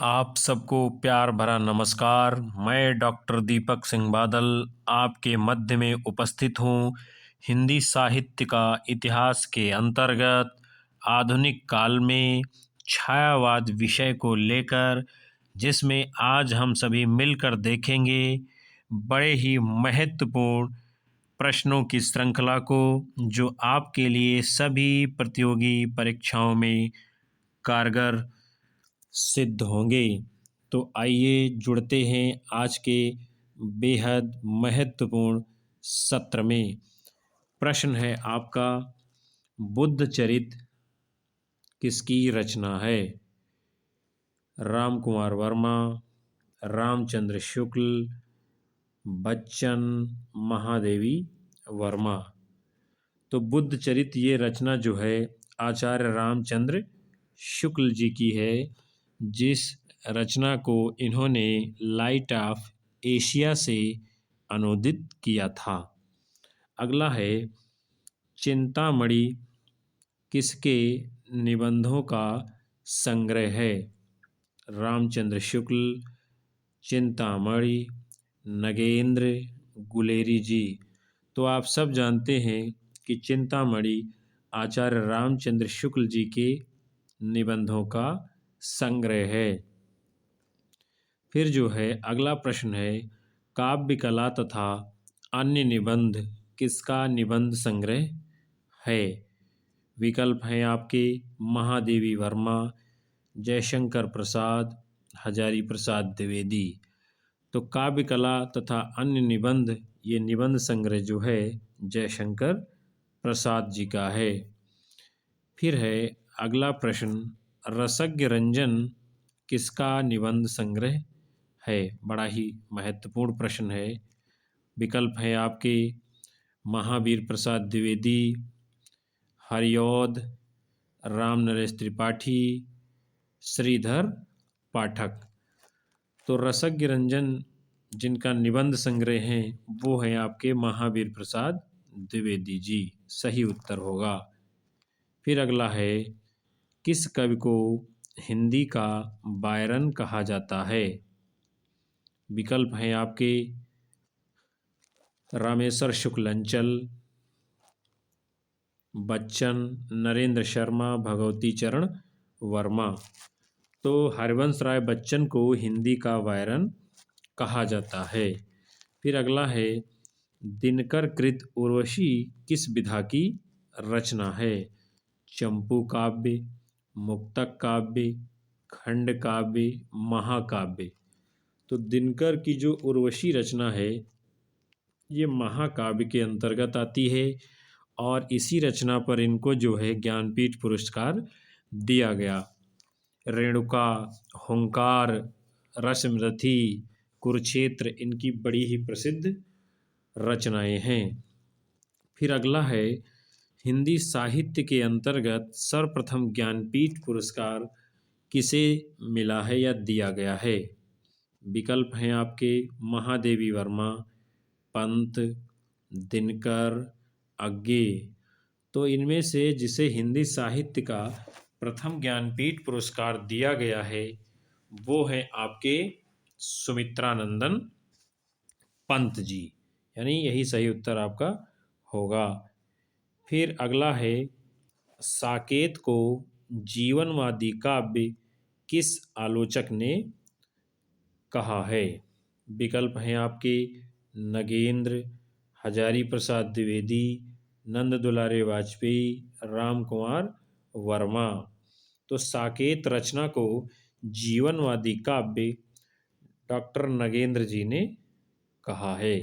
आप सबको प्यार भरा नमस्कार। मैं डॉक्टर दीपक सिंह बादल आपके मध्य में उपस्थित हूँ। हिंदी साहित्य का इतिहास के अंतर्गत आधुनिक काल में छायावाद विषय को लेकर, जिसमें आज हम सभी मिलकर देखेंगे बड़े ही महत्वपूर्ण प्रश्नों की श्रृंखला को, जो आपके लिए सभी प्रतियोगी परीक्षाओं में कारगर सिद्ध होंगे। तो आइए जुड़ते हैं आज के बेहद महत्वपूर्ण सत्र में। प्रश्न है आपका, बुद्ध चरित किसकी रचना है? राम कुमार वर्मा, रामचंद्र शुक्ल, बच्चन, महादेवी वर्मा। तो बुद्ध चरित ये रचना जो है आचार्य रामचंद्र शुक्ल जी की है, जिस रचना को इन्होंने लाइट ऑफ एशिया से अनुदित किया था। अगला है, चिंतामणि किसके निबंधों का संग्रह है? रामचंद्र शुक्ल, चिंतामणि, नगेंद्र, गुलेरी जी। तो आप सब जानते हैं कि चिंतामणि आचार्य रामचंद्र शुक्ल जी के निबंधों का संग्रह है। फिर जो है अगला प्रश्न है, काव्य कला तथा अन्य निबंध किसका निबंध संग्रह है? विकल्प हैं आपके महादेवी वर्मा, जयशंकर प्रसाद, हजारी प्रसाद द्विवेदी। तो काव्य कला तथा अन्य निबंध, ये निबंध संग्रह जो है जयशंकर प्रसाद जी का है। फिर है अगला प्रश्न, रसज्ञ रंजन किसका निबंध संग्रह है? बड़ा ही महत्वपूर्ण प्रश्न है। विकल्प है आपके महावीर प्रसाद द्विवेदी, हरिऔध, राम नरेश त्रिपाठी, श्रीधर पाठक। तो रसज्ञ रंजन जिनका निबंध संग्रह है वो है आपके महावीर प्रसाद द्विवेदी जी, सही उत्तर होगा। फिर अगला है, किस कवि को हिंदी का बायरन कहा जाता है? विकल्प हैं आपके रामेश्वर शुक्लंचल, बच्चन, नरेंद्र शर्मा, भगवती चरण वर्मा। तो हरिवंश राय बच्चन को हिंदी का बायरन कहा जाता है। फिर अगला है, दिनकर कृत उर्वशी किस विधा की रचना है? चंपू काव्य, मुक्तक काव्य, खंड काव्य, महाकाव्य। तो दिनकर की जो उर्वशी रचना है ये महाकाव्य के अंतर्गत आती है, और इसी रचना पर इनको जो है ज्ञानपीठ पुरस्कार दिया गया। रेणुका, हुंकार, रसमरथी, कुरुक्षेत्र इनकी बड़ी ही प्रसिद्ध रचनाएं हैं। फिर अगला है, हिंदी साहित्य के अंतर्गत सर्वप्रथम ज्ञानपीठ पुरस्कार किसे मिला है या दिया गया है? विकल्प हैं आपके महादेवी वर्मा, पंत, दिनकर, अज्ञे। तो इनमें से जिसे हिंदी साहित्य का प्रथम ज्ञानपीठ पुरस्कार दिया गया है वो है आपके सुमित्रानंदन पंत जी, यानी यही सही उत्तर आपका होगा। फिर अगला है, साकेत को जीवनवादी काव्य किस आलोचक ने कहा है? विकल्प हैं आपके नगेंद्र, हजारी प्रसाद द्विवेदी, नंद दुलारे वाजपेयी, राम कुमार वर्मा। तो साकेत रचना को जीवनवादी काव्य डॉक्टर नगेंद्र जी ने कहा है।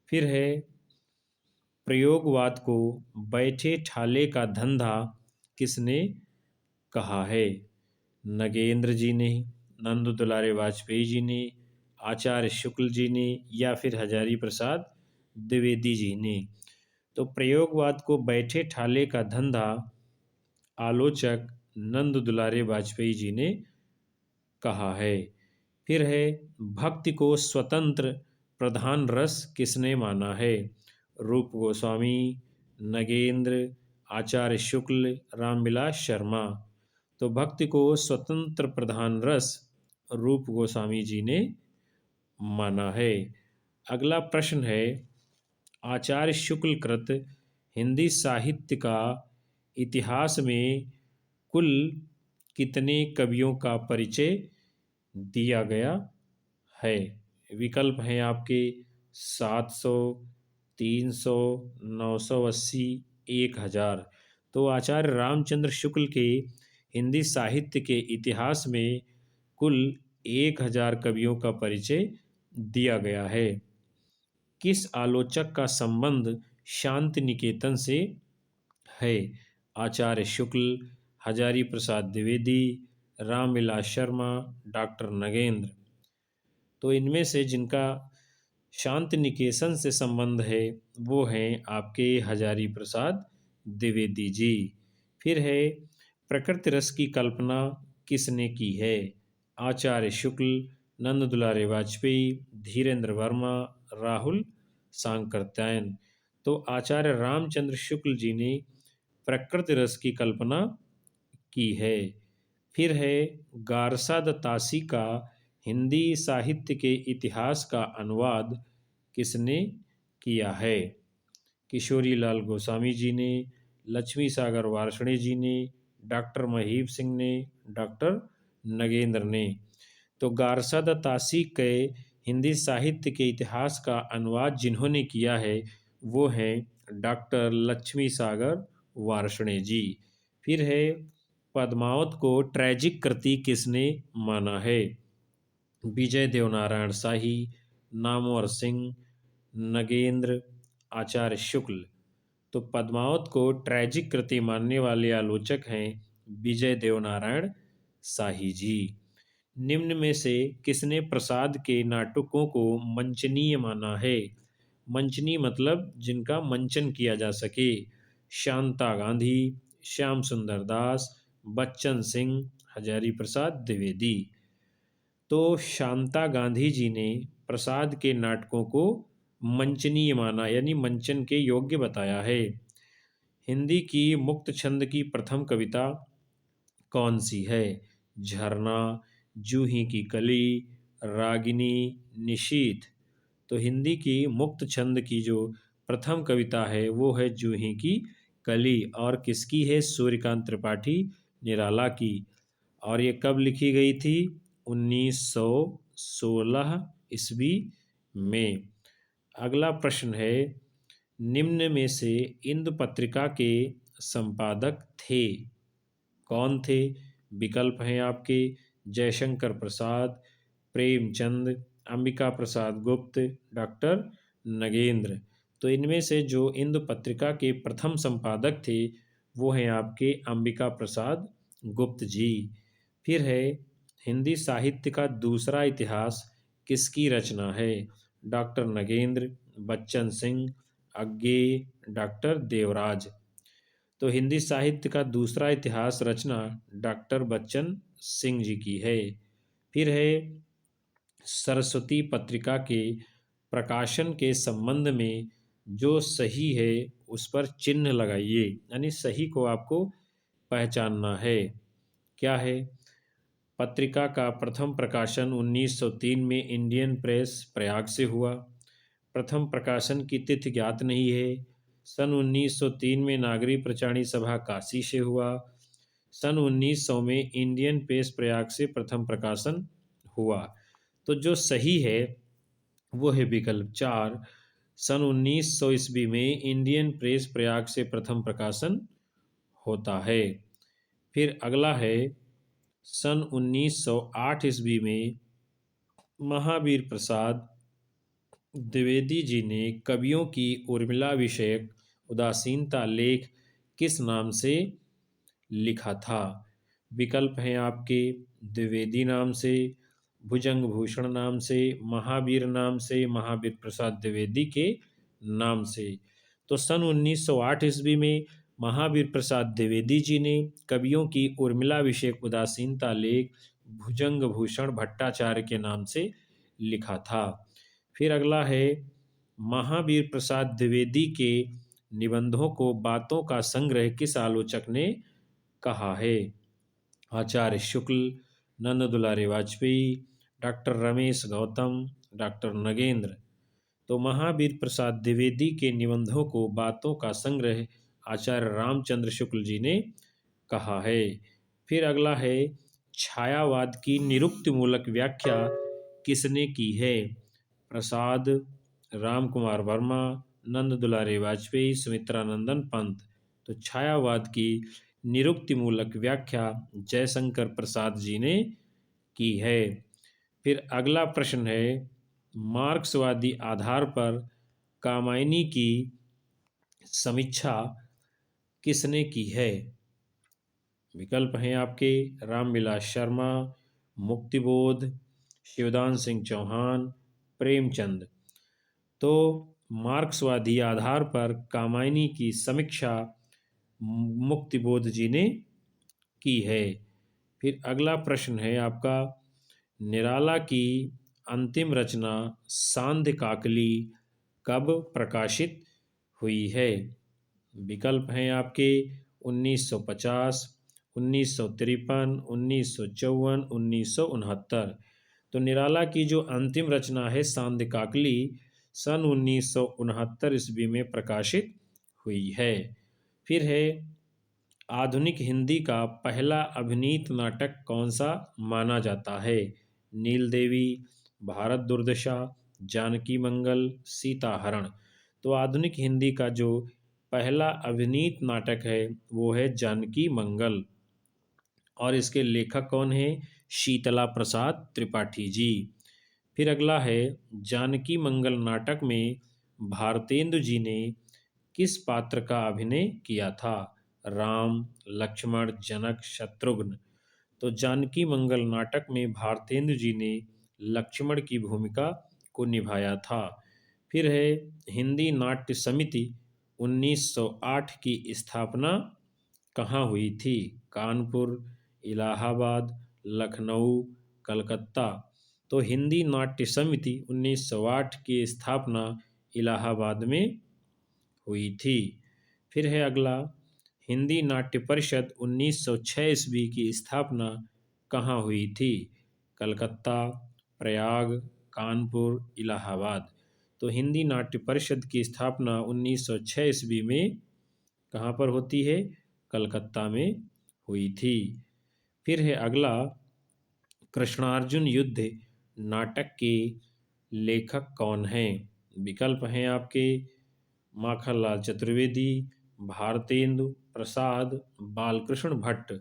फिर है, प्रयोगवाद को बैठे ठाले का धंधा किसने कहा है? नगेंद्र जी ने, नंद दुलारे वाजपेयी जी ने, आचार्य शुक्ल जी ने, या फिर हजारी प्रसाद द्विवेदी जी ने। तो प्रयोगवाद को बैठे ठाले का धंधा आलोचक नंद दुलारे वाजपेयी जी ने कहा है। फिर है, भक्ति को स्वतंत्र प्रधान रस किसने माना है? रूप गोस्वामी, नगेंद्र, आचार्य शुक्ल, रामविलास शर्मा। तो भक्ति को स्वतंत्र प्रधान रस रूप गोस्वामी जी ने माना है। अगला प्रश्न है, आचार्य शुक्ल कृत हिंदी साहित्य का इतिहास में कुल कितने कवियों का परिचय दिया गया है? विकल्प हैं आपके 700, 300, 980, 1000। तो आचार्य रामचंद्र शुक्ल के हिंदी साहित्य के इतिहास में कुल 1000 कवियों का परिचय दिया गया है। किस आलोचक का संबंध शांति निकेतन से है? आचार्य शुक्ल, हजारी प्रसाद द्विवेदी, रामविलास शर्मा, डॉक्टर नगेंद्र। तो इनमें से जिनका शांति निकेतन से संबंध है वो हैं आपके हजारी प्रसाद द्विवेदी जी। फिर है, प्रकृति रस की कल्पना किसने की है? आचार्य शुक्ल, नंद दुलारे वाजपेयी, धीरेन्द्र वर्मा, राहुल सांकृत्यायन। तो आचार्य रामचंद्र शुक्ल जी ने प्रकृति रस की कल्पना की है। फिर है, गारसा द तासी का हिंदी साहित्य के इतिहास का अनुवाद किसने किया है? किशोरी लाल गोस्वामी जी ने, लक्ष्मी सागर वार्ष्णेय जी ने, डॉक्टर महीप सिंह ने, डॉक्टर नगेंद्र ने। तो गारसा द तासी के हिंदी साहित्य के इतिहास का अनुवाद जिन्होंने किया है वो हैं डॉक्टर लक्ष्मी सागर वार्ष्णेय जी। फिर है, पद्मावत को ट्रेजिक कृति किसने माना है? विजय देवनारायण शाही, नामवर सिंह, नगेंद्र, आचार्य शुक्ल। तो पद्मावत को ट्रेजिक कृति मानने वाले आलोचक हैं विजय देवनारायण शाही जी। निम्न में से किसने प्रसाद के नाटकों को मंचनीय माना है? मंचनीय मतलब जिनका मंचन किया जा सके। शांता गांधी, श्याम सुंदर दास, बच्चन सिंह, हजारी प्रसाद द्विवेदी। तो शांता गांधी जी ने प्रसाद के नाटकों को मंचनीय माना यानी मंचन के योग्य बताया है। हिंदी की मुक्त छंद की प्रथम कविता कौन सी है? झरना, जूही की कली, रागिनी, निशीथ। तो हिंदी की मुक्त छंद की जो प्रथम कविता है वो है जूही की कली, और किसकी है? सूर्यकांत त्रिपाठी निराला की। और ये कब लिखी गई थी? 1916 ईस्वी में। अगला प्रश्न है, निम्न में से इंदु पत्रिका के संपादक थे? कौन थे? विकल्प हैं आपके जयशंकर प्रसाद, प्रेमचंद, अंबिका प्रसाद गुप्त, डॉक्टर नगेंद्र। तो इनमें से जो इंदु पत्रिका के प्रथम संपादक थे वो हैं आपके अंबिका प्रसाद गुप्त जी। फिर है, हिंदी साहित्य का दूसरा इतिहास किसकी रचना है? डॉक्टर नगेंद्र, बच्चन सिंह, अज्ञेय, डॉक्टर देवराज। तो हिंदी साहित्य का दूसरा इतिहास रचना डॉक्टर बच्चन सिंह जी की है। फिर है, सरस्वती पत्रिका के प्रकाशन के संबंध में जो सही है उस पर चिन्ह लगाइए, यानी सही को आपको पहचानना है। क्या है? पत्रिका का प्रथम प्रकाशन 1903 में इंडियन प्रेस प्रयाग से हुआ। प्रथम प्रकाशन की तिथि ज्ञात नहीं है। सन 1903 में नागरी प्रचारणी सभा काशी से हुआ। सन 1900 में इंडियन प्रेस प्रयाग से प्रथम प्रकाशन हुआ। तो जो सही है वो है विकल्प 4। सन 1900 ईस्वी में इंडियन प्रेस प्रयाग से प्रथम प्रकाशन होता है। फिर अगला है, सन 1908 ईस्वी में महावीर प्रसाद द्विवेदी जी ने कवियों की उर्मिला विषयक उदासीनता लेख किस नाम से लिखा था? विकल्प हैं आपके द्विवेदी नाम से, भुजंग भूषण नाम से, महावीर नाम से, महावीर प्रसाद द्विवेदी के नाम से। तो सन 1908 ईस्वी में महावीर प्रसाद द्विवेदी जी ने कवियों की उर्मिला विषयक उदासीनता लेख भुजंग भूषण भट्टाचार्य के नाम से लिखा था। फिर अगला है, महावीर प्रसाद द्विवेदी के निबंधों को बातों का संग्रह किस आलोचक ने कहा है? आचार्य शुक्ल, नंद दुलारे वाजपेयी, डॉक्टर रमेश गौतम, डॉक्टर नगेंद्र। तो महावीर प्रसाद द्विवेदी के निबंधों को बातों का संग्रह आचार्य रामचंद्र शुक्ल जी ने कहा है। फिर अगला है, छायावाद की निरुक्तिमूलक व्याख्या किसने की है? प्रसाद, राम कुमार वर्मा, नंद दुलारे वाजपेयी, सुमित्रानंदन पंत। तो छायावाद की निरुक्तिमूलक व्याख्या जयशंकर प्रसाद जी ने की है। फिर अगला प्रश्न है, मार्क्सवादी आधार पर कामायनी की समीक्षा किसने की है? विकल्प हैं आपके, रामविलास शर्मा, मुक्तिबोध, शिवदान सिंह चौहान, प्रेमचंद। तो मार्क्सवादी आधार पर कामायनी की समीक्षा मुक्तिबोध जी ने की है। फिर अगला प्रश्न है आपका, निराला की अंतिम रचना सांध्य काकली कब प्रकाशित हुई है? विकल्प हैं आपके, 1950, 1953, 1954, 1969। तो निराला की जो अंतिम रचना है सांध्य काकली सन 1969 ईस्वी में प्रकाशित हुई है। फिर है, आधुनिक हिंदी का पहला अभिनीत नाटक कौन सा माना जाता है? नील देवी, भारत दुर्दशा, जानकी मंगल, सीताहरण। तो आधुनिक हिंदी का जो पहला अभिनीत नाटक है वो है जानकी मंगल, और इसके लेखक कौन है? शीतला प्रसाद त्रिपाठी जी। फिर अगला है, जानकी मंगल नाटक में भारतेंदु जी ने किस पात्र का अभिनय किया था? राम, लक्ष्मण, जनक, शत्रुघ्न। तो जानकी मंगल नाटक में भारतेंदु जी ने लक्ष्मण की भूमिका को निभाया था। फिर है, हिंदी नाट्य समिति 1908 की स्थापना कहाँ हुई थी? कानपुर, इलाहाबाद, लखनऊ, कलकत्ता। तो हिंदी नाट्य समिति 1908 की स्थापना इलाहाबाद में हुई थी। फिर है अगला, हिंदी नाट्य परिषद 1906 ईस्वी की स्थापना कहाँ हुई थी? कलकत्ता, प्रयाग, कानपुर, इलाहाबाद। तो हिंदी नाट्य परिषद की स्थापना 1906 ईस्वी में कहाँ पर होती है? कलकत्ता में हुई थी। फिर है अगला, कृष्णार्जुन युद्ध नाटक के लेखक कौन हैं? विकल्प हैं आपके, माखनलाल चतुर्वेदी, भारतेंदु प्रसाद, बालकृष्ण भट्ट।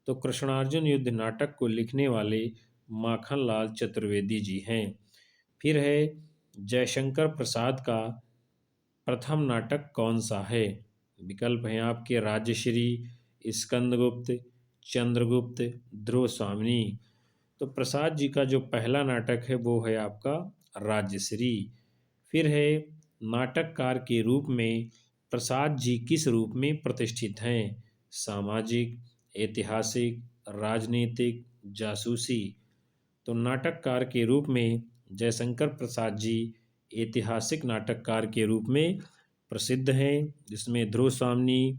तो कृष्णार्जुन युद्ध नाटक को लिखने वाले माखनलाल चतुर्वेदी जी हैं। फिर है, जयशंकर प्रसाद का प्रथम नाटक कौन सा है? विकल्प हैं आपके, राजश्री, स्कंदगुप्त, चंद्रगुप्त, ध्रुव स्वामिनी। तो प्रसाद जी का जो पहला नाटक है वो है आपका राजश्री। फिर है, नाटककार के रूप में प्रसाद जी किस रूप में प्रतिष्ठित हैं? सामाजिक, ऐतिहासिक, राजनीतिक, जासूसी। तो नाटककार के रूप में जयशंकर प्रसाद जी ऐतिहासिक नाटककार के रूप में प्रसिद्ध हैं, जिसमें ध्रुव स्वामिनी,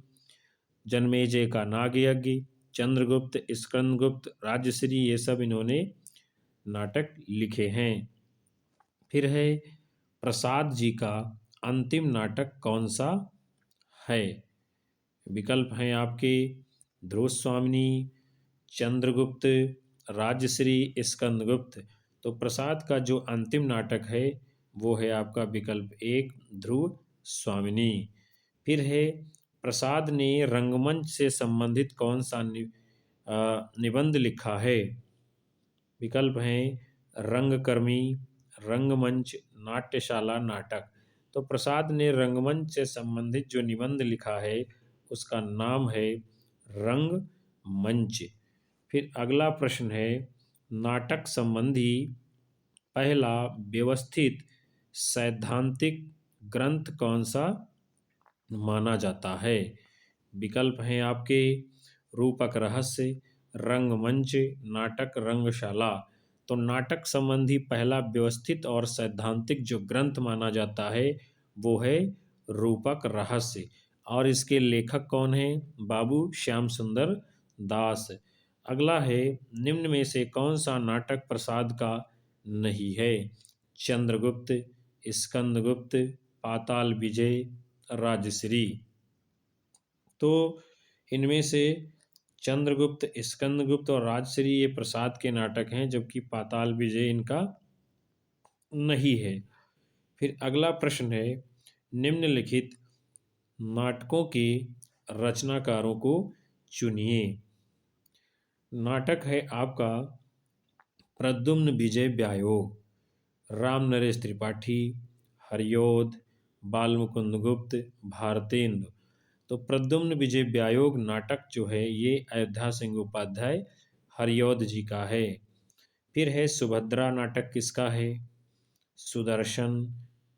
जन्मेजय का नागयज्ञ, चंद्रगुप्त, स्कंदगुप्त, राजश्री, ये सब इन्होंने नाटक लिखे हैं। फिर है, प्रसाद जी का अंतिम नाटक कौन सा है? विकल्प हैं आपके, ध्रुव स्वामिनी, चंद्रगुप्त, राजश्री, स्कंदगुप्त। तो प्रसाद का जो अंतिम नाटक है वो है आपका विकल्प एक, ध्रुव स्वामिनी। फिर है, प्रसाद ने रंगमंच से संबंधित कौन सा निबंध लिखा है? विकल्प हैं, रंगकर्मी, रंगमंच, नाट्यशाला, नाटक। तो प्रसाद ने रंगमंच से संबंधित जो निबंध लिखा है उसका नाम है रंगमंच। फिर अगला प्रश्न है, नाटक संबंधी पहला व्यवस्थित सैद्धांतिक ग्रंथ कौन सा माना जाता है? विकल्प हैं आपके, रूपक रहस्य, रंगमंच, नाटक रंगशाला। तो नाटक संबंधी पहला व्यवस्थित और सैद्धांतिक जो ग्रंथ माना जाता है वो है रूपक रहस्य, और इसके लेखक कौन हैं? बाबू श्याम सुंदर दास। अगला है, निम्न में से कौन सा नाटक प्रसाद का नहीं है? चंद्रगुप्त, स्कंदगुप्त, पाताल विजय, राजश्री। तो इनमें से चंद्रगुप्त, स्कंदगुप्त और राजश्री ये प्रसाद के नाटक हैं, जबकि पाताल विजय इनका नहीं है। फिर अगला प्रश्न है, निम्नलिखित नाटकों के रचनाकारों को चुनिए। नाटक है आपका प्रद्युम्न विजय व्यायोग, राम नरेश त्रिपाठी, हरियोध, बालमुकुंद गुप्त, भारतेंदु। तो प्रद्युम्न विजय व्यायोग नाटक जो है ये अयोध्या सिंह उपाध्याय हरियोध जी का है। फिर है सुभद्रा नाटक किसका है? सुदर्शन,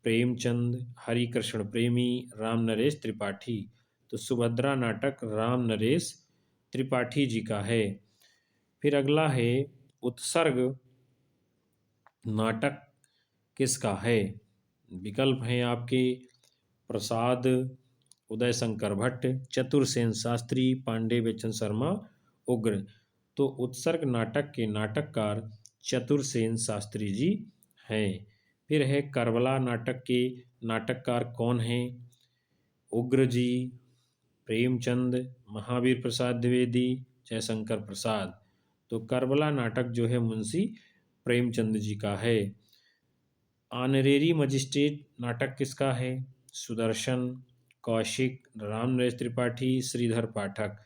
प्रेमचंद, हरिकृष्ण प्रेमी, राम नरेश त्रिपाठी। तो सुभद्रा नाटक राम नरेश त्रिपाठी जी का है। फिर अगला है, उत्सर्ग नाटक किसका है? विकल्प हैं आपके प्रसाद, उदय शंकर भट्ट, चतुरसेन शास्त्री, पांडे बेचन शर्मा, उग्र। तो उत्सर्ग नाटक के नाटककार चतुरसेन शास्त्री जी हैं। फिर है करबला नाटक के नाटककार कौन हैं? उग्र जी, प्रेमचंद, महावीर प्रसाद द्विवेदी, जयशंकर प्रसाद। तो करबला नाटक जो है मुंशी प्रेमचंद जी का है। ऑनरेरी मजिस्ट्रेट नाटक किसका है? सुदर्शन, कौशिक, राम नरेश त्रिपाठी, श्रीधर पाठक।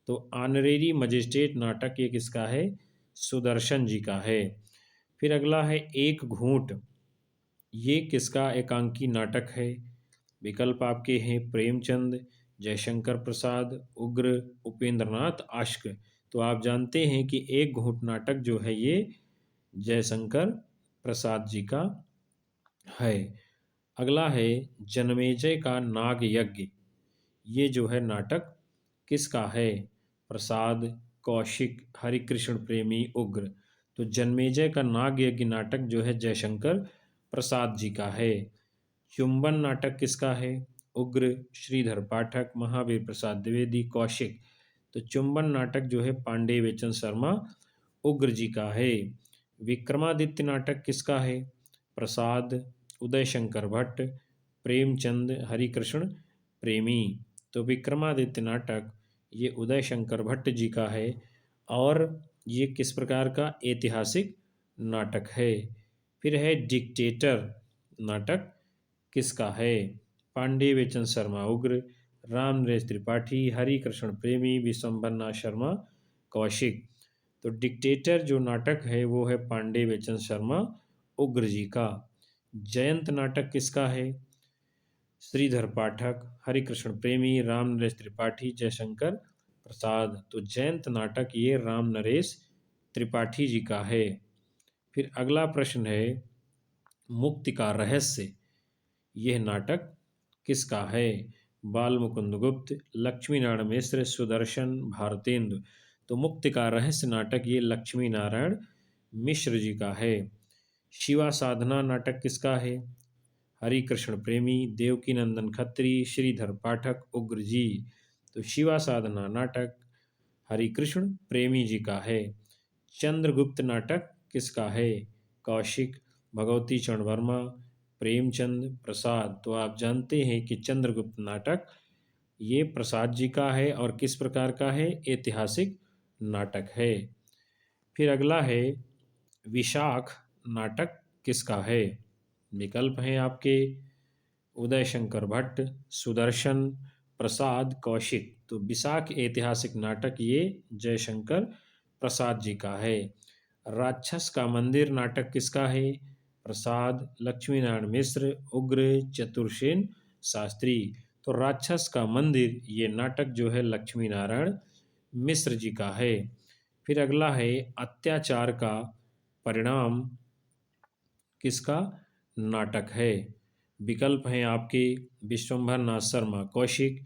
तो ऑनरेरी मजिस्ट्रेट नाटक ये किसका है? सुदर्शन जी का है। फिर अगला है, एक घूंट, ये किसका एकांकी नाटक है? विकल्प आपके हैं प्रेमचंद, जयशंकर प्रसाद, उग्र, उपेंद्रनाथ आश्क। तो आप जानते हैं कि एक घूंट नाटक जो है ये जयशंकर प्रसाद जी का है। अगला है, जन्मेजय का नाग यज्ञ, ये जो है नाटक किसका है? प्रसाद, कौशिक, हरिकृष्ण प्रेमी, उग्र। तो जन्मेजय का नाग यज्ञ नाटक जो है जयशंकर प्रसाद जी का है। चुंबन नाटक किसका है? उग्र, श्रीधर पाठक, महावीर प्रसाद द्विवेदी, कौशिक। तो चुंबन नाटक जो है पांडे बेचन शर्मा, उग्र जी का है। विक्रमादित्य नाटक किसका है? प्रसाद, उदय शंकर भट्ट, प्रेमचंद, हरिकृष्ण प्रेमी। तो विक्रमादित्य नाटक ये उदय शंकर भट्ट जी का है और ये किस प्रकार का ऐतिहासिक नाटक है। फिर है डिक्टेटर नाटक किसका है? पांडे बेचन शर्मा, उग्र, राम नरेश त्रिपाठी, हरिकृष्ण प्रेमी, विशंभर नाथ शर्मा, कौशिक। तो डिक्टेटर जो नाटक है वो है पांडे बेचन शर्मा, उग्र जी का। जयंत नाटक किसका है? श्रीधर पाठक, हरिकृष्ण प्रेमी, राम नरेश त्रिपाठी, जयशंकर प्रसाद। तो जयंत नाटक ये राम नरेश त्रिपाठी जी का है। फिर अगला प्रश्न है, मुक्ति का रहस्य, यह नाटक किसका है? बाल मुकुंद गुप्त, लक्ष्मी नारायण मिश्र, सुदर्शन, भारतेंदु। तो मुक्ति का रहस्य नाटक ये लक्ष्मी नारायण मिश्र जी का है। शिवा साधना नाटक किसका है? हरिकृष्ण प्रेमी, देवकी नंदन खत्री, श्रीधर पाठक, उग्र जी। तो शिवा साधना नाटक हरिकृष्ण प्रेमी जी का है। चंद्रगुप्त नाटक किसका है? कौशिक, भगवती चरण वर्मा, प्रेमचंद प्रसाद। तो आप जानते हैं कि चंद्रगुप्त नाटक ये प्रसाद जी का है और किस प्रकार का है? ऐतिहासिक नाटक है। फिर अगला है, विशाख नाटक किसका है? विकल्प हैं आपके उदय शंकर भट्ट, सुदर्शन, प्रसाद, कौशिक। तो विशाख ऐतिहासिक नाटक ये जयशंकर प्रसाद जी का है। राक्षस का मंदिर नाटक किसका है? प्रसाद, लक्ष्मी नारायण मिश्र, उग्र, चतुरसेन शास्त्री। तो राक्षस का मंदिर ये नाटक जो है लक्ष्मी नारायण मिश्र जी का है। फिर अगला है, अत्याचार का परिणाम किसका नाटक है? विकल्प हैं आपके विश्वंभर नाथ शर्मा, कौशिक,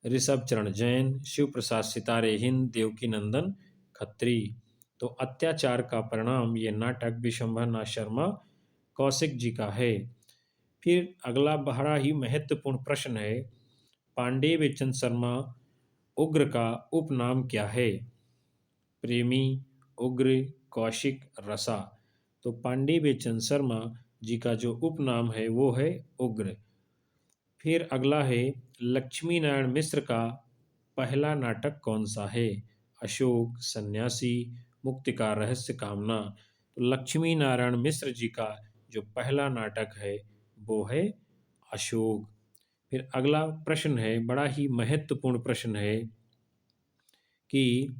ऋषभ चरण जैन, शिव प्रसाद सितारे हिंद, देवकी नंदन खत्री। तो अत्याचार का परिणाम ये नाटक विश्वंभर नाथ शर्मा, कौशिक जी का है। फिर अगला बड़ा ही महत्वपूर्ण प्रश्न है, पांडे बेचन शर्मा उग्र का उपनाम क्या है? प्रेमी, उग्र, कौशिक, रसा। तो पांडे बेचन शर्मा जी का जो उपनाम है वो है उग्र। फिर अगला है, लक्ष्मी नारायण मिश्र का पहला नाटक कौन सा है? अशोक, सन्यासी, मुक्ति का रहस्य, कामना। तो लक्ष्मी नारायण मिश्र जी का जो पहला नाटक है वो है अशोक। फिर अगला प्रश्न है, बड़ा ही महत्वपूर्ण प्रश्न है कि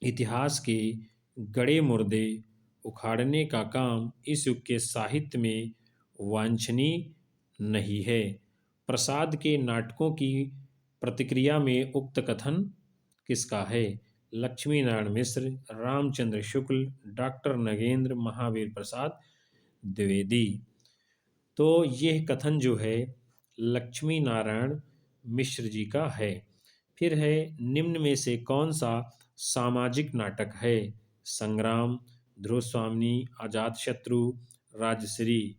इतिहास के गड़े मुर्दे उखाड़ने का काम इस युग के साहित्य में वांछनीय नहीं है। प्रसाद के नाटकों की प्रतिक्रिया में उक्त कथन किसका है? लक्ष्मी नारायण मिश्र, रामचंद्र शुक्ल, डॉक्टर नगेंद्र, महावीर प्रसाद द्विवेदी। तो यह कथन जो है लक्ष्मी नारायण मिश्र जी का है। फिर है, निम्न में से कौन सा सामाजिक नाटक है? संग्राम, ध्रुव स्वामी, अजातशत्रु, राजश्री।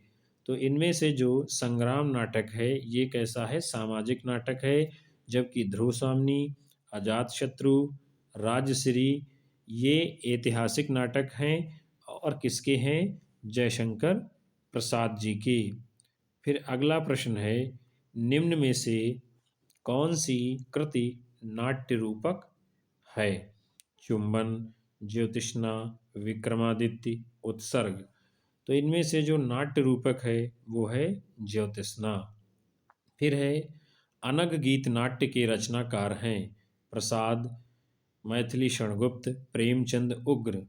तो इनमें से जो संग्राम नाटक है ये कैसा है? सामाजिक नाटक है। जबकि ध्रुव स्वामी, अजातशत्रु, राजश्री ये ऐतिहासिक नाटक हैं। और किसके हैं? जयशंकर प्रसाद जी की। फिर अगला प्रश्न है, निम्न में से कौन सी कृति नाट्य रूपक है? चुंबन, ज्योतिष्ना, विक्रमादित्य, उत्सर्ग। तो इनमें से जो नाट्य रूपक है वो है ज्योतिष्ना। फिर है, अनग गीत नाट्य के रचनाकार हैं? प्रसाद, मैथिली शरणगुप्त, प्रेमचंद, उग्र।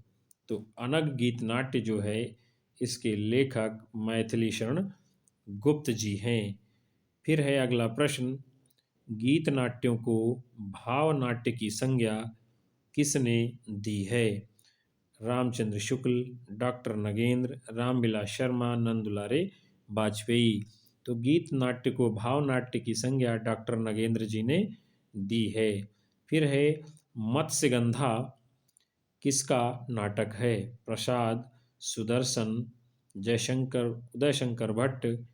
तो अनग गीत नाट्य जो है इसके लेखक मैथिली शरण गुप्त जी हैं। फिर है अगला प्रश्न, गीत नाट्यों को भाव नाट्य की संज्ञा किसने दी है? रामचंद्र शुक्ल, डॉक्टर नगेंद्र, रामविलास शर्मा, नंदुलारे वाजपेयी। तो गीत नाट्य को भाव नाट्य की संज्ञा डॉक्टर नगेंद्र जी ने दी है। फिर है, मत्स्यगंधा किसका नाटक है? प्रसाद, सुदर्शन, जयशंकर, उदयशंकर भट्ट,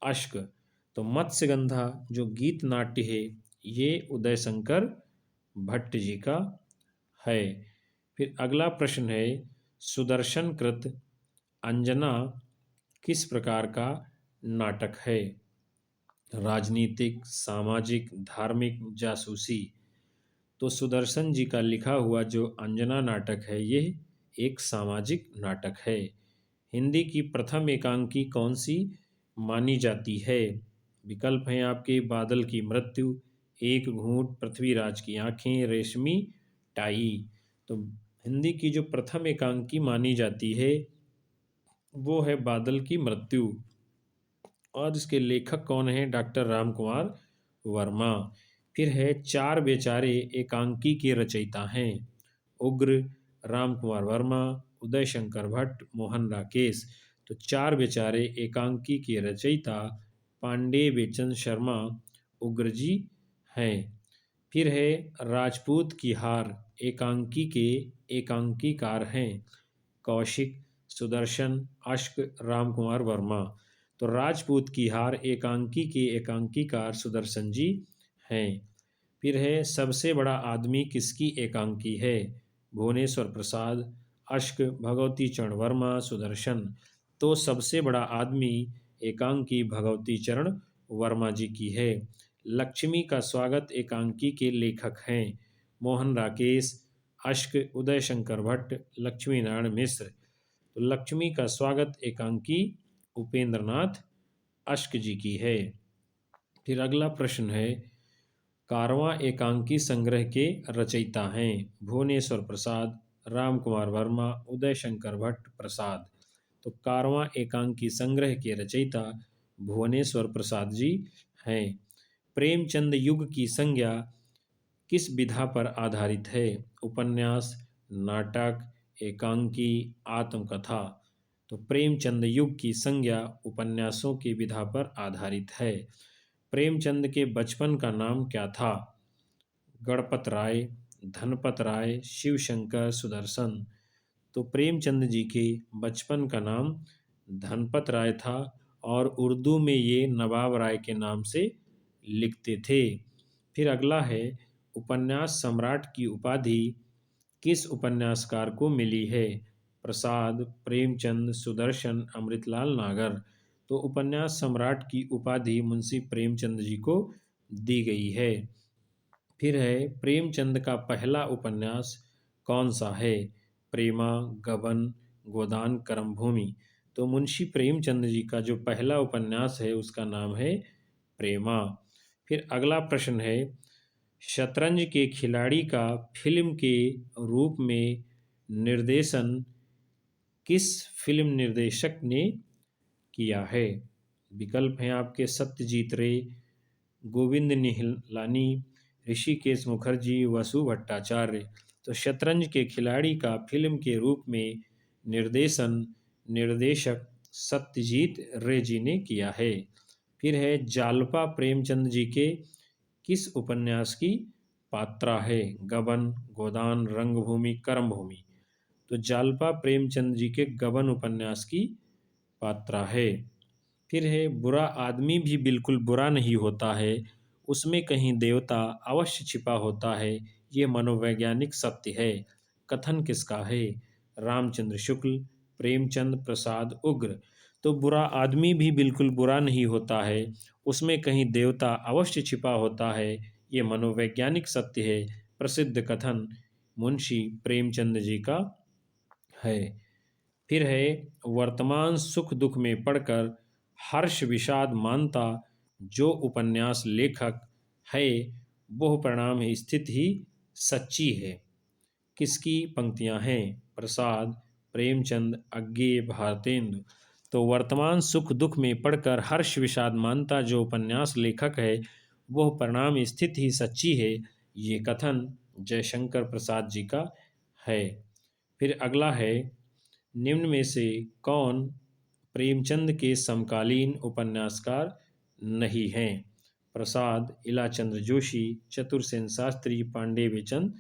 अश्क। तो मत्स्यगंधा जो गीत नाट्य है ये उदयशंकर भट्ट जी का है। फिर अगला प्रश्न है, सुदर्शन कृत अंजना किस प्रकार का नाटक है? राजनीतिक, सामाजिक, धार्मिक, जासूसी। तो सुदर्शन जी का लिखा हुआ जो अंजना नाटक है यह एक सामाजिक नाटक है। हिंदी की प्रथम एकांकी कौन सी मानी जाती है? विकल्प हैं आपके, बादल की मृत्यु, एक घूंट, पृथ्वीराज की आंखें, रेशमी टाई। तो हिंदी की जो प्रथम एकांकी मानी जाती है वो है बादल की मृत्यु। और इसके लेखक कौन हैं? डॉक्टर राम कुमार वर्मा। फिर है, चार बेचारे एकांकी के रचयिता हैं? उग्र, राम कुमार वर्मा, उदय शंकर भट्ट, मोहन राकेश। तो चार बेचारे एकांकी के रचयिता पांडे बेचन शर्मा उग्र जी हैं। फिर है, राजपूत की हार एकांकी के एकांकीकार हैं? कौशिक, सुदर्शन, अश्क, राम कुमार वर्मा। तो राजपूत की हार एकांकी के एकांकीकार सुदर्शन जी हैं। फिर है, सबसे बड़ा आदमी किसकी एकांकी है? भुवनेश्वर प्रसाद, अश्क, भगवती चरण वर्मा, सुदर्शन। तो सबसे बड़ा आदमी एकांकी भगवती चरण वर्मा जी की है। लक्ष्मी का स्वागत एकांकी के लेखक हैं? मोहन राकेश, अश्क, उदय शंकर भट्ट, लक्ष्मी नारायण मिश्र। तो लक्ष्मी का स्वागत एकांकी उपेंद्रनाथ अश्क जी की है। फिर अगला प्रश्न है, कारवां एकांकी संग्रह के रचयिता हैं? भुवनेश्वर प्रसाद, राम कुमार वर्मा, उदय शंकर भट्ट, प्रसाद। तो कारवां एकांकी संग्रह के रचयिता भुवनेश्वर प्रसाद जी हैं। प्रेमचंद युग की संज्ञा किस विधा पर आधारित है? उपन्यास, नाटक, एकांकी, आत्मकथा। तो प्रेमचंद युग की संज्ञा उपन्यासों की विधा पर आधारित है। प्रेमचंद के बचपन का नाम क्या था? गणपत राय, धनपत राय, शिवशंकर, सुदर्शन। तो प्रेमचंद जी के बचपन का नाम धनपत राय था और उर्दू में ये नवाब राय के नाम से लिखते थे। फिर अगला है, उपन्यास सम्राट की उपाधि किस उपन्यासकार को मिली है? प्रसाद, प्रेमचंद, सुदर्शन, अमृतलाल नागर। तो उपन्यास सम्राट की उपाधि मुंशी प्रेमचंद जी को दी गई है। फिर है, प्रेमचंद का पहला उपन्यास कौन सा है? प्रेमा, गबन, गोदान, करमभूमि। तो मुंशी प्रेमचंद जी का जो पहला उपन्यास है उसका नाम है प्रेमा। फिर अगला प्रश्न है, शतरंज के खिलाड़ी का फिल्म के रूप में निर्देशन किस फिल्म निर्देशक ने किया है? विकल्प हैं आपके सत्यजीत रे, गोविंद निहलानी, ऋषिकेश मुखर्जी, वसु भट्टाचार्य। तो शतरंज के खिलाड़ी का फिल्म के रूप में निर्देशक सत्यजीत रे जी ने किया है। फिर है, जालपा प्रेमचंद जी के किस उपन्यास की पात्रा है? गबन, गोदान, रंगभूमि, कर्मभूमि। तो जालपा प्रेमचंद जी के गबन उपन्यास की पात्रा है। फिर है, बुरा आदमी भी बिल्कुल बुरा नहीं होता है, उसमें कहीं देवता अवश्य छिपा होता है, ये मनोवैज्ञानिक सत्य है। कथन किसका है? रामचंद्र शुक्ल, प्रेमचंद, प्रसाद, उग्र। तो बुरा आदमी भी बिल्कुल बुरा नहीं होता है, उसमें कहीं देवता अवश्य छिपा होता है, ये मनोवैज्ञानिक सत्य है। प्रसिद्ध कथन मुंशी प्रेमचंद जी का है। फिर है, वर्तमान सुख दुख में पढ़कर हर्ष विषाद मानता जो उपन्यास लेखक है, वह परिणाम स्थित ही सच्ची है। किसकी पंक्तियां हैं? प्रसाद, प्रेमचंद, अज्ञेय, भारतेंदु। तो वर्तमान सुख दुख में पढ़कर हर्ष विषाद मानता जो उपन्यास लेखक है, वह परिणाम स्थित ही सच्ची है, ये कथन जयशंकर प्रसाद जी का है। फिर अगला है, निम्न में से कौन प्रेमचंद के समकालीन उपन्यासकार नहीं हैं? प्रसाद, इलाचंद्र जोशी, चतुरसेन शास्त्री, पांडे चंद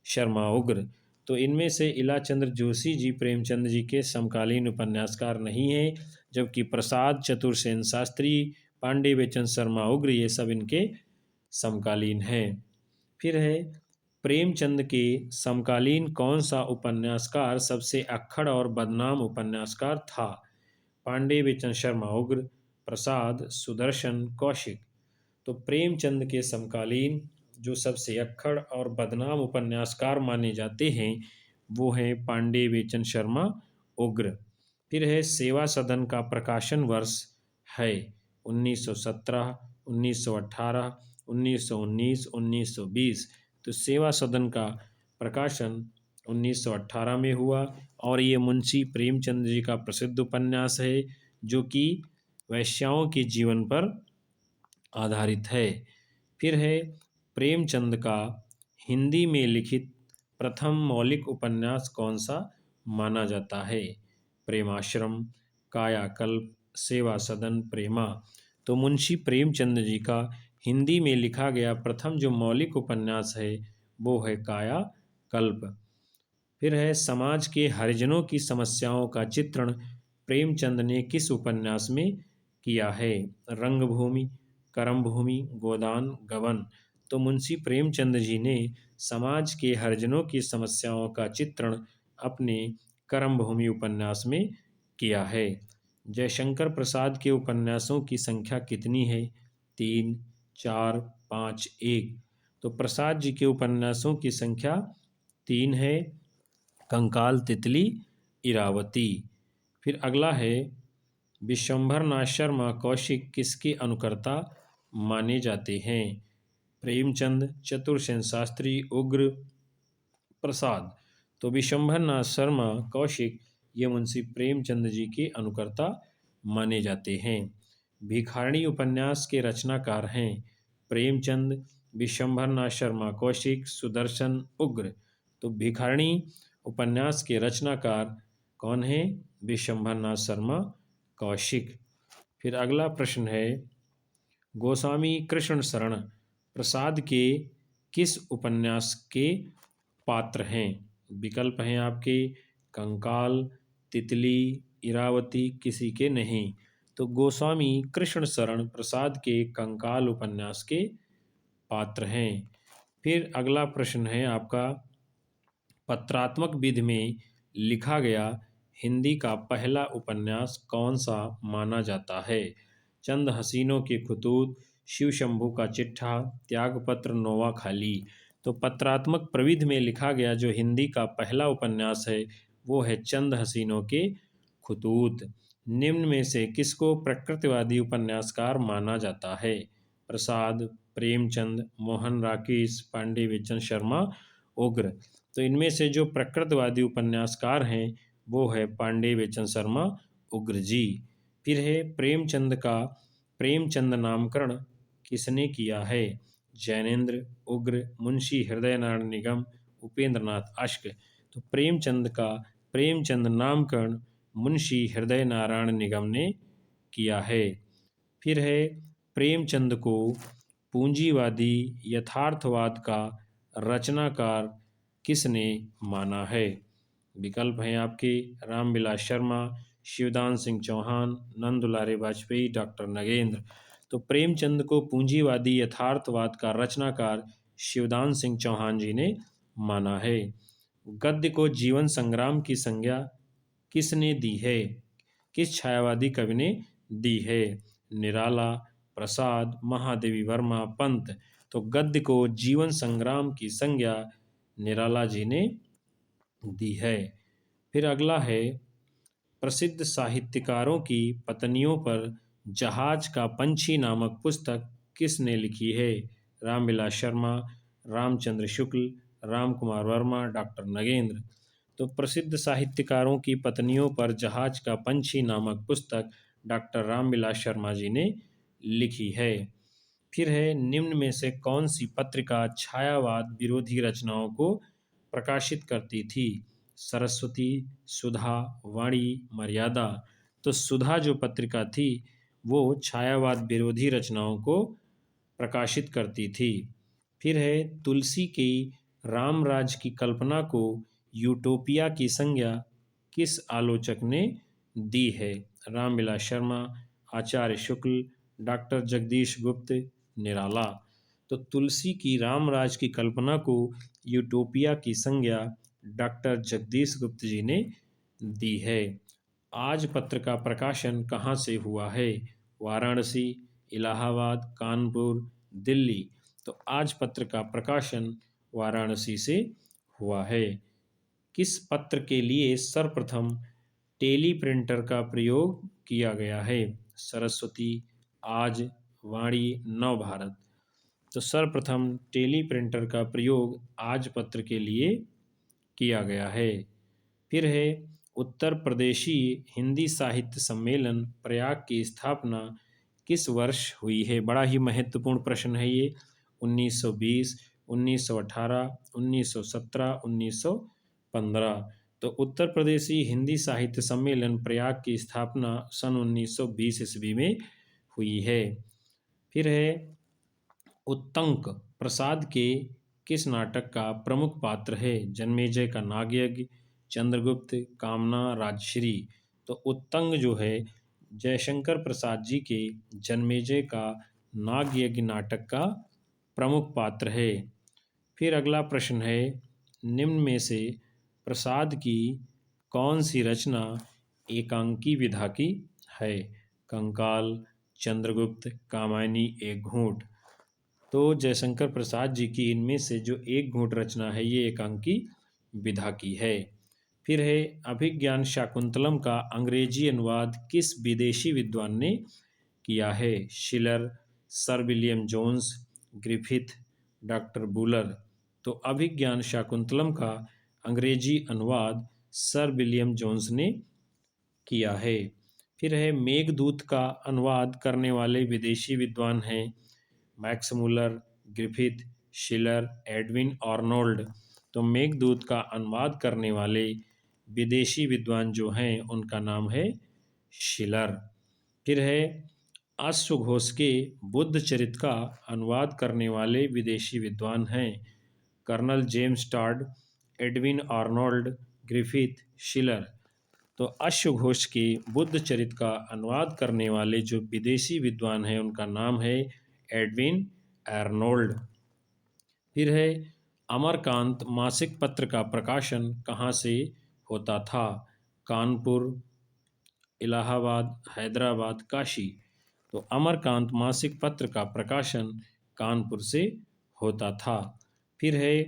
शर्मा, उग्र। तो इनमें से इलाचंद्र जोशी जी प्रेमचंद जी के समकालीन उपन्यासकार नहीं हैं, जबकि प्रसाद, चतुरसेन शास्त्री, पांडे चंद शर्मा, उग्र ये सब इनके समकालीन हैं। फिर है, प्रेमचंद के समकालीन कौन सा उपन्यासकार सबसे अक्खड़ और बदनाम उपन्यासकार था? पांडे बेचन शर्मा, उग्र, प्रसाद, सुदर्शन, कौशिक। तो प्रेमचंद के समकालीन जो सबसे अक्खड़ और बदनाम उपन्यासकार माने जाते हैं वो हैं पांडे बेचन शर्मा, उग्र। फिर है, सेवा सदन का प्रकाशन वर्ष है 1917, 1918, 1919, 1920। तो सेवा सदन का प्रकाशन 1918 में हुआ और ये मुंशी प्रेमचंद जी का प्रसिद्ध उपन्यास है जो कि वैश्याओं के जीवन पर आधारित है। फिर है, प्रेमचंद का हिंदी में लिखित प्रथम मौलिक उपन्यास कौन सा माना जाता है? प्रेमाश्रम, कायाकल्प, सेवा सदन, प्रेमा। तो मुंशी प्रेमचंद जी का हिंदी में लिखा गया प्रथम जो मौलिक उपन्यास है वो है कायाकल्प। फिर है, समाज के हरिजनों की समस्याओं का चित्रण प्रेमचंद ने किस उपन्यास में किया है? रंगभूमि, करमभूमि, गोदान, गबन। तो मुंशी प्रेमचंद जी ने समाज के हरिजनों की समस्याओं का चित्रण अपने करमभूमि उपन्यास में किया है। जयशंकर प्रसाद के उपन्यासों की संख्या कितनी है? 3, 4, 5, 1। तो प्रसाद जी के उपन्यासों की संख्या 3 है, कंकाल, तितली, इरावती। फिर अगला है, विश्वंभर नाथ शर्मा कौशिक किसके अनुकर्ता माने जाते हैं? प्रेमचंद, चतुरसेन शास्त्री, उग्र, प्रसाद। तो विश्वंभर नाथ शर्मा कौशिक ये मुंशी प्रेमचंद जी के अनुकर्ता माने जाते हैं। भिखारणी उपन्यास के रचनाकार हैं प्रेमचंद, विश्वंभर नाथ शर्मा कौशिक, सुदर्शन, उग्र। तो भिखारणी उपन्यास के रचनाकार कौन हैं? विश्वंभर नाथ शर्मा कौशिक। फिर अगला प्रश्न है, गोस्वामी कृष्ण शरण प्रसाद के किस उपन्यास के पात्र हैं? विकल्प हैं आपके कंकाल, तितली, इरावती, किसी के नहीं। तो गोस्वामी कृष्ण शरण प्रसाद के कंकाल उपन्यास के पात्र हैं। फिर अगला प्रश्न है आपका, पत्रात्मक विधि में लिखा गया हिंदी का पहला उपन्यास कौन सा माना जाता है? चंद हसीनों के खतूत, शिव शंभू का चिट्ठा, त्यागपत्र, नोवा खाली। तो पत्रात्मक प्रविधि में लिखा गया जो हिंदी का पहला उपन्यास है वो है चंद हसीनों के खतूत। निम्न में से किसको प्रकृतिवादी उपन्यासकार माना जाता है? प्रसाद, प्रेमचंद, मोहन राकेश, पांडे विजन शर्मा, उग्र। तो इनमें से जो प्रकृतवादी उपन्यासकार हैं वो है पांडे बेचन शर्मा, उग्र जी। फिर है प्रेमचंद का प्रेमचंद नामकरण किसने किया है? जैनेन्द्र, उग्र, मुंशी हृदय नारायण निगम, उपेंद्र नाथ अश्क। तो प्रेमचंद का प्रेमचंद नामकरण मुंशी हृदय नारायण निगम ने किया है। फिर है प्रेमचंद को पूंजीवादी यथार्थवाद का रचनाकार किसने माना है? विकल्प हैं आपके रामविलास शर्मा, शिवदान सिंह चौहान, नंदुलारे वाजपेयी, डॉक्टर नगेंद्र। तो प्रेमचंद को पूंजीवादी यथार्थवाद का रचनाकार शिवदान सिंह चौहान जी ने माना है। गद्य को जीवन संग्राम की संज्ञा किसने दी है? किस छायावादी कवि ने दी है? निराला, प्रसाद, महादेवी वर्मा, पंत। तो गद्य को जीवन संग्राम की संज्ञा निराला जी ने दी है। फिर अगला है प्रसिद्ध साहित्यकारों की पत्नियों पर जहाज का पंछी नामक पुस्तक किसने लिखी है? रामविलास शर्मा, रामचंद्र शुक्ल, राम कुमार वर्मा, डॉक्टर नगेंद्र। तो प्रसिद्ध साहित्यकारों की पत्नियों पर जहाज का पंछी नामक पुस्तक डॉक्टर रामविलास शर्मा जी ने लिखी है। फिर है निम्न में से कौन सी पत्रिका छायावाद विरोधी रचनाओं को प्रकाशित करती थी? सरस्वती, सुधा, वाणी, मर्यादा। तो सुधा जो पत्रिका थी वो छायावाद विरोधी रचनाओं को प्रकाशित करती थी। फिर है तुलसी की रामराज की कल्पना को यूटोपिया की संज्ञा किस आलोचक ने दी है? रामविलास शर्मा, आचार्य शुक्ल, डॉक्टर जगदीश गुप्त, निराला। तो तुलसी की रामराज की कल्पना को यूटोपिया की संज्ञा डॉक्टर जगदीश गुप्त जी ने दी है। आज पत्र का प्रकाशन कहाँ से हुआ है? वाराणसी, इलाहाबाद, कानपुर, दिल्ली। तो आज पत्र का प्रकाशन वाराणसी से हुआ है। किस पत्र के लिए सर्वप्रथम टेली प्रिंटर का प्रयोग किया गया है? सरस्वती, आज, वाणी, नवभारत। तो सर्वप्रथम टेली प्रिंटर का प्रयोग आज पत्र के लिए किया गया है। फिर है उत्तर प्रदेशी हिंदी साहित्य सम्मेलन प्रयाग की स्थापना किस वर्ष हुई है? बड़ा ही महत्वपूर्ण प्रश्न है ये। 1920, 1918, 1917, 1915। तो उत्तर प्रदेशी हिंदी साहित्य सम्मेलन प्रयाग की स्थापना सन 1920 ईस्वी में हुई है। फिर है उत्तंक प्रसाद के किस नाटक का प्रमुख पात्र है? जन्मेजय का नागयज्ञ, चंद्रगुप्त, कामना, राजश्री। तो उत्तंग जो है जयशंकर प्रसाद जी के जन्मेजय का नागयज्ञ नाटक का प्रमुख पात्र है। फिर अगला प्रश्न है निम्न में से प्रसाद की कौन सी रचना एकांकी विधा की है? कंकाल, चंद्रगुप्त, कामायनी, एक घूंट। तो जयशंकर प्रसाद जी की इनमें से जो एक घूंट रचना है ये एकांकी विधा की है। फिर है अभिज्ञान शाकुंतलम का अंग्रेजी अनुवाद किस विदेशी विद्वान ने किया है? Schiller, sir William Jones, Griffith, doctor Buhler. तो अभिज्ञान शाकुंतलम का अंग्रेजी अनुवाद सर विलियम जोन्स ने किया है। फिर है मेघदूत का अनुवाद करने वाले विदेशी विद्वान हैं Max Muller, Griffith, शिलर, Edwin Arnold. तो मेघदूत का अनुवाद करने वाले विदेशी विद्वान जो हैं उनका नाम है शिलर। फिर है अश्वघोष के बुद्ध चरित का अनुवाद करने वाले विदेशी विद्वान हैं colonel James Tod, Edwin Arnold, Griffith, Schiller. तो अश्वघोष के बुद्ध चरित का अनुवाद करने वाले जो विदेशी विद्वान हैं उनका नाम है एडविन आर्नोल्ड। फिर है अमरकांत मासिक पत्र का प्रकाशन कहाँ से होता था? कानपुर, इलाहाबाद, हैदराबाद, काशी। तो अमरकांत मासिक पत्र का प्रकाशन कानपुर से होता था। फिर है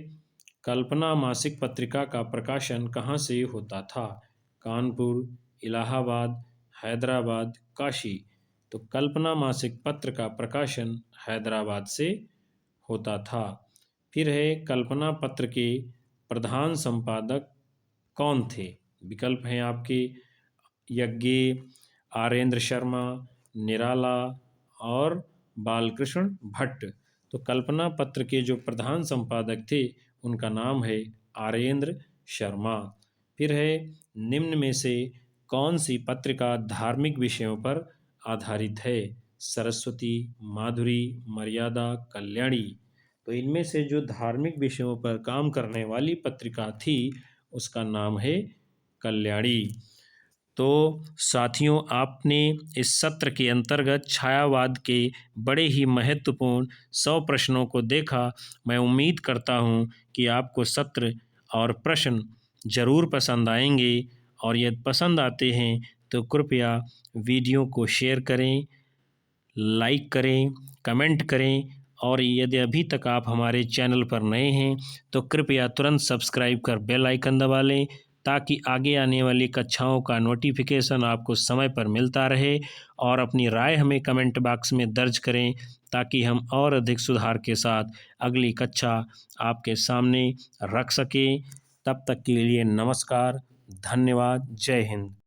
कल्पना मासिक पत्रिका का प्रकाशन कहाँ से होता था? कानपुर, इलाहाबाद, हैदराबाद, काशी। तो कल्पना मासिक पत्र का प्रकाशन हैदराबाद से होता था। फिर है कल्पना पत्र के प्रधान संपादक कौन थे? विकल्प हैं आपके यज्ञे, आरेंद्र शर्मा, निराला और बालकृष्ण भट्ट। तो कल्पना पत्र के जो प्रधान संपादक थे उनका नाम है आरेंद्र शर्मा। फिर है निम्न में से कौन सी पत्रिका धार्मिक विषयों पर आधारित है? सरस्वती, माधुरी, मर्यादा, कल्याणी। तो इनमें से जो धार्मिक विषयों पर काम करने वाली पत्रिका थी उसका नाम है कल्याणी। तो साथियों, आपने इस सत्र के अंतर्गत छायावाद के बड़े ही महत्वपूर्ण 100 प्रश्नों को देखा। मैं उम्मीद करता हूँ कि आपको सत्र और प्रश्न जरूर पसंद आएंगे, और यदि पसंद आते हैं तो कृपया वीडियो को शेयर करें, लाइक करें, कमेंट करें, और यदि अभी तक आप हमारे चैनल पर नए हैं तो कृपया तुरंत सब्सक्राइब कर बेल आइकन दबा लें, ताकि आगे आने वाली कक्षाओं का नोटिफिकेशन आपको समय पर मिलता रहे। और अपनी राय हमें कमेंट बॉक्स में दर्ज करें, ताकि हम और अधिक सुधार के साथ अगली कक्षा आपके सामने रख सकें। तब तक के लिए नमस्कार, धन्यवाद, जय हिंद।